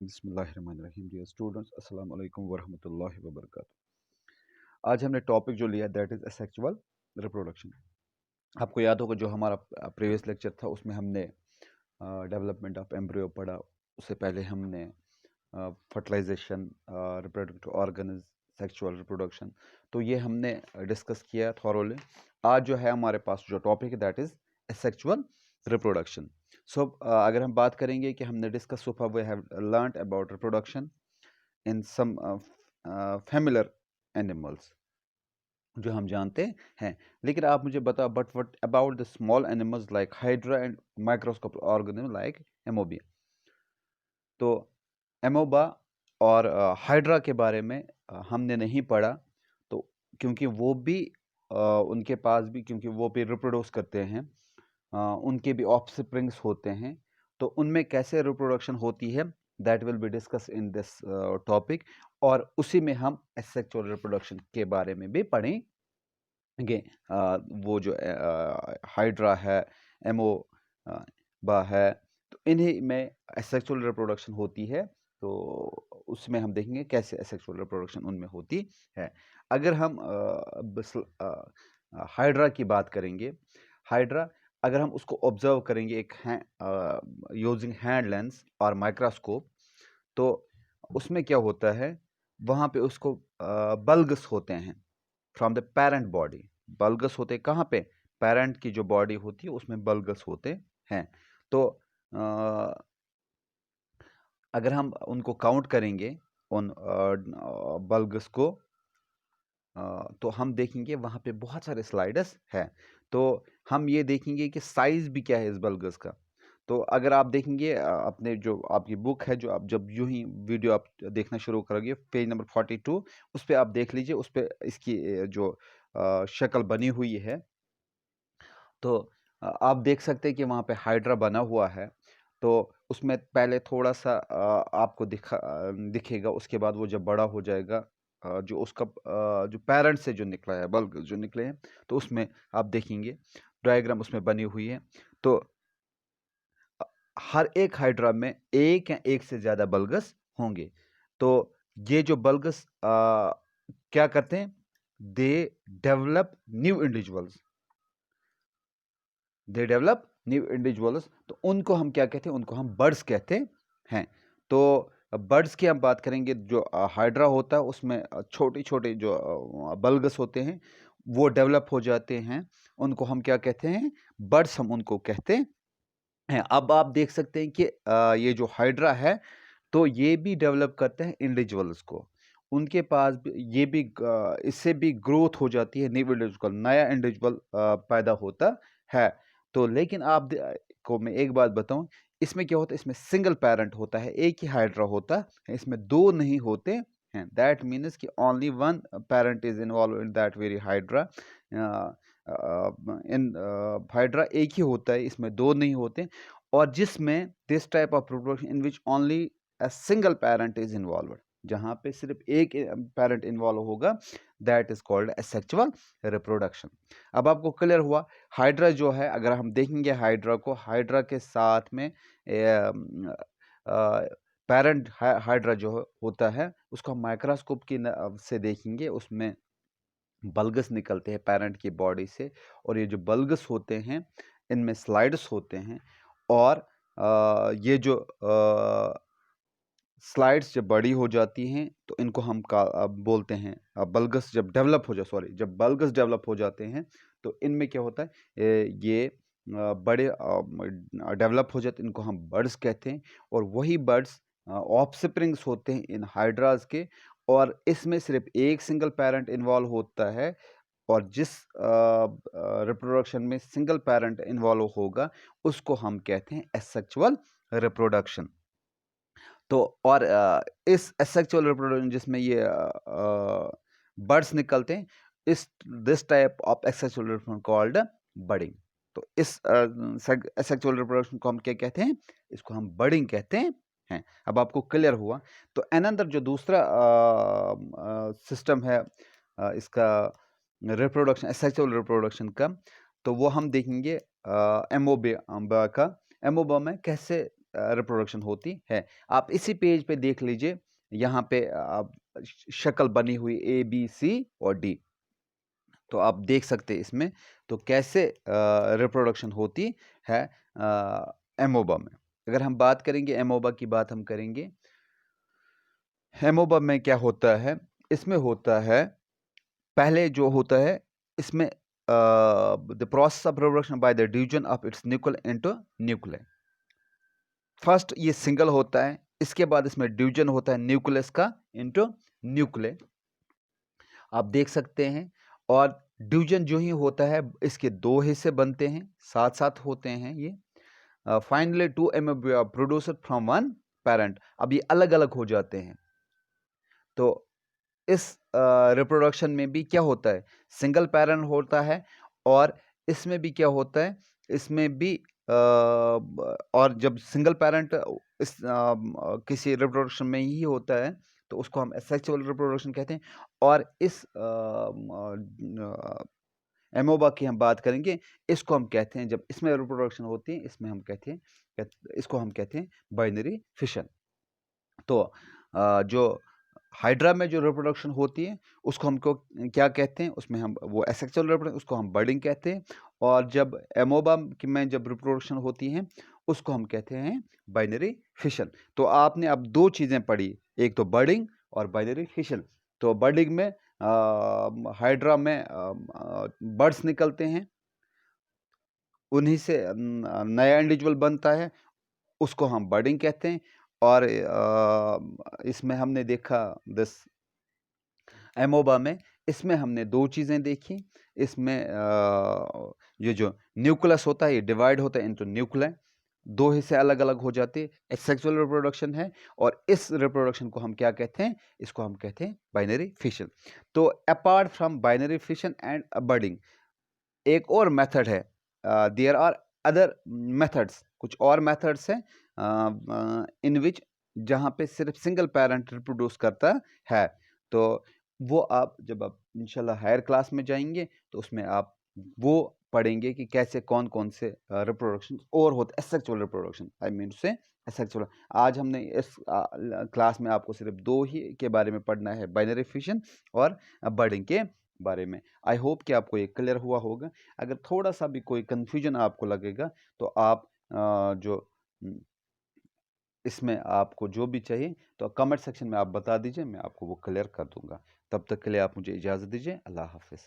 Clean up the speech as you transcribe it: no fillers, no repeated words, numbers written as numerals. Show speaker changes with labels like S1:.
S1: बिस्मिल्लाहिर्रहमानिर्रहीम। Dear students, अस्सलाम वालेकुम वरहमतुल्लाहि वबरकातुहू। आज हमने टॉपिक जो लिया दैट इज़ असेक्सुअल रिप्रोडक्शन। आपको याद होगा जो हमारा प्रीवियस लेक्चर था उसमें हमने डेवलपमेंट ऑफ एम्ब्रियो पढ़ा। उससे पहले हमने fertilisation, reproductive organs, sexual reproduction, तो ये हमने डिस्कस किया थॉरोली। आज जो है हमारे पास जो टॉपिक है that is sexual reproduction. So अगर हम बात करेंगे कि हमने discuss so far we have learned about reproduction in some familiar animals जो हम जानते हैं। लेकिन आप मुझे बताओ, but what about the small animals like hydra and microscopic organism like amoeba. तो एमोबा और हाइड्रा के बारे में हमने नहीं पढ़ा, तो क्योंकि वो भी उनके पास भी, क्योंकि वो भी रिप्रोड्यूस करते हैं, उनके भी ऑफस्प्रिंग्स होते हैं, तो उनमें कैसे रिप्रोडक्शन होती है that will be discuss in this topic. और उसी में हम एसेक्सुअल रिप्रोडक्शन के बारे में भी पढ़ेंगे। वो जो हाइड्रा है, एमो बा है, तो इन्हीं में एसेक्सुअल रिप्रोडक्शन होती है। तो उसमें हम देखेंगे कैसे एसेक्सुअल रिप्रोडक्शन उनमें होती है। अगर हम हाइड्रा की बात करेंगे, हाइड्रा अगर हम उसको ऑब्जर्व करेंगे एक यूजिंग हैंड लेंस और माइक्रोस्कोप, तो उसमें क्या होता है, वहाँ पे उसको बल्गस होते हैं फ्रॉम द पेरेंट बॉडी। बल्गस होते कहाँ पे? पेरेंट की जो बॉडी होती है उसमें बल्गस होते हैं। तो अगर हम उनको काउंट करेंगे उन बल्गस को, तो हम देखेंगे वहाँ पे बहुत सारे स्लाइडर्स हैं। तो हम ये देखेंगे कि साइज़ भी क्या है इस बल्गस का। तो अगर आप देखेंगे अपने जो आपकी बुक है, जो आप जब यूं ही वीडियो आप देखना शुरू करोगे, पेज नंबर 42, उस पर आप देख लीजिए, उस पर इसकी जो शक्ल बनी हुई है, तो आप देख सकते हैं कि वहाँ पे हाइड्रा बना हुआ है। तो उसमें पहले थोड़ा सा आपको दिखेगा, उसके बाद वो जब बड़ा हो जाएगा, जो उसका जो पेरेंट से जो निकला है, बल्ब जो निकले हैं, तो उसमें आप देखेंगे डायग्राम उसमें बनी हुई है। तो हर एक हाइड्रा में एक या एक से ज़्यादा बल्गस होंगे। तो ये जो बल्गस क्या करते हैं, they develop new individuals, they develop new individuals. तो उनको हम क्या कहते हैं, उनको हम बर्ड्स कहते हैं। तो बर्ड्स की हम बात करेंगे, जो हाइड्रा होता है उसमें छोटे छोटे जो बल्गस होते हैं वो डेवलप हो जाते हैं, उनको हम क्या कहते हैं, बर्ड्स हम उनको कहते हैं। अब आप देख सकते हैं कि ये जो हाइड्रा है, तो ये भी डेवलप करते हैं इंडिविजुअल्स को, उनके पास ये भी इससे भी ग्रोथ हो जाती है, न्यू इंडिविजुअल, नया इंडिविजुअल पैदा होता है। तो लेकिन को मैं एक बात बताऊं, इसमें क्या होता है, इसमें सिंगल पेरेंट होता है, एक ही हाइड्रा होता है, इसमें दो नहीं होते हैं। दैट मीन्स कि only one parent is involve in that very hydra. In hydra एक ही होता है, इसमें दो नहीं होते। और जिसमें this type of reproduction in which only a single parent is involve, जहाँ पे सिर्फ एक पेरेंट इन्वॉल्व होगा, that is called asexual reproduction. अब आपको क्लियर हुआ। हाइड्रा जो है, अगर हम देखेंगे हाइड्रा को, हाइड्रा के साथ में पेरेंट हाइड्रा जो होता है उसको हम माइक्रोस्कोप की से देखेंगे, उसमें बल्गस निकलते हैं पेरेंट की बॉडी से, और ये जो बल्गस होते हैं इनमें स्लाइड्स होते हैं। और ये जो स्लाइड्स जब बड़ी हो जाती हैं तो इनको हम बोलते हैं बल्गस। जब डेवलप हो जाए, सॉरी, जब बल्गस डेवलप हो जाते हैं तो इनमें क्या होता है, ये बड़े डेवलप हो जाते हैं, इनको हम बर्ड्स कहते हैं। और वही बर्ड्स ऑफस्प्रिंग्स होते हैं इन हाइड्रास के, और इसमें सिर्फ एक सिंगल पेरेंट इन्वॉल्व होता है। और जिस रिप्रोडक्शन में सिंगल पेरेंट इन्वॉल्व होगा उसको हम कहते हैं एसेक्सुअल रिप्रोडक्शन। तो और इस एसेक्सुअल रिप्रोडक्शन जिसमें ये बर्ड्स निकलते हैं, इस this type of asexual reproduction called budding. तो इस एसेक्सुअल रिप्रोडक्शन को हम क्या कहते हैं, इसको हम बडिंग कहते हैं। अब आपको क्लियर हुआ। तो अनदर जो दूसरा सिस्टम है इसका रिप्रोडक्शन, एसेक्सुअल रिप्रोडक्शन का, तो वो हम देखेंगे एमोबा का। एमोबा में कैसे रिप्रोडक्शन होती है। आप इसी पेज पे देख लीजिए, यहाँ पे शक्ल बनी हुई A, B, C और D। तो आप देख सकते हैं इसमें तो कैसे रिप्रोडक्शन होती है एमोबा में। अगर हम बात करेंगे एमोबा की बात हम करेंगे, एमोबा में क्या होता है, इसमें होता है पहले जो होता है इसमें the process of reproduction by the division of its nucleus into nucleus. First ये सिंगल होता है, इसके बाद इसमें डिवीजन होता है न्यूक्लियस का इनटू न्यूक्लियस, आप देख सकते हैं। और डिवीजन जो ही होता है इसके दो हिस्से बनते हैं, साथ साथ होते हैं ये। Finally two amoeba produced from one parent, अब ये अलग अलग हो जाते हैं। तो इस रिप्रोडक्शन में भी क्या होता है, सिंगल पेरेंट होता है, और इसमें भी क्या होता है, इसमें भी और जब सिंगल पेरेंट इस किसी रिप्रोडक्शन में ही होता है तो उसको हम एसेक्सुअल रिप्रोडक्शन कहते हैं। और इस एमोबा की हम बात करेंगे, इसको हम कहते हैं, जब इसमें रिप्रोडक्शन होती है इसमें हम कहते हैं, इसको हम कहते हैं बाइनरी फिशन। तो जो हाइड्रा में जो रिप्रोडक्शन होती है उसको हमको क्या कहते हैं, उसमें हम वो एसेक्सुअल रिप्रोडक्शन, उसको हम बर्डिंग कहते हैं। और जब एमोबा में जब रिप्रोडक्शन होती है उसको हम कहते हैं बाइनरी फिशन। तो आपने अब दो चीज़ें पढ़ी, एक तो बर्डिंग और बाइनरी फिशन। तो बर्डिंग में हाइड्रा में बर्ड्स निकलते हैं, उन्हीं से नया इंडिविजुअल बनता है, उसको हम बर्डिंग कहते हैं। और इसमें हमने देखा दिस एमोबा में, इसमें हमने दो चीज़ें देखी। इसमें ये जो न्यूक्लियस होता है ये डिवाइड होता है इनटू न्यूक्लियस, दो हिस्से अलग अलग हो जाते हैं, एसेक्सुअल रिप्रोडक्शन है। और इस रिप्रोडक्शन को हम क्या कहते हैं, इसको हम कहते हैं बाइनरी फिशन। तो apart from binary fission and budding एक और मेथड है, देयर आर अदर मेथड्स, कुछ और मेथड्स हैं इन विच जहाँ पे सिर्फ सिंगल पेरेंट रिप्रोड्यूस करता है। तो वो आप जब आप इंशाल्लाह हायर क्लास में जाएंगे तो उसमें आप वो पढ़ेंगे कि कैसे कौन कौन से रिप्रोडक्शन और होते, एसेक्सुअल रिप्रोडक्शन आई मीन से एसेक्सुअल। आज हमने इस क्लास में आपको सिर्फ दो ही के बारे में पढ़ना है, बाइनरी फिशन और बर्डिंग के बारे में। आई होप कि आपको ये क्लियर हुआ होगा। अगर थोड़ा सा भी कोई कन्फ्यूजन आपको लगेगा तो आप जो इसमें आपको जो भी चाहिए तो कमेंट सेक्शन में आप बता दीजिए, मैं आपको वो क्लियर कर दूंगा। तब तक के लिए आप मुझे इजाज़त दीजिए। अल्लाह हाफिज़।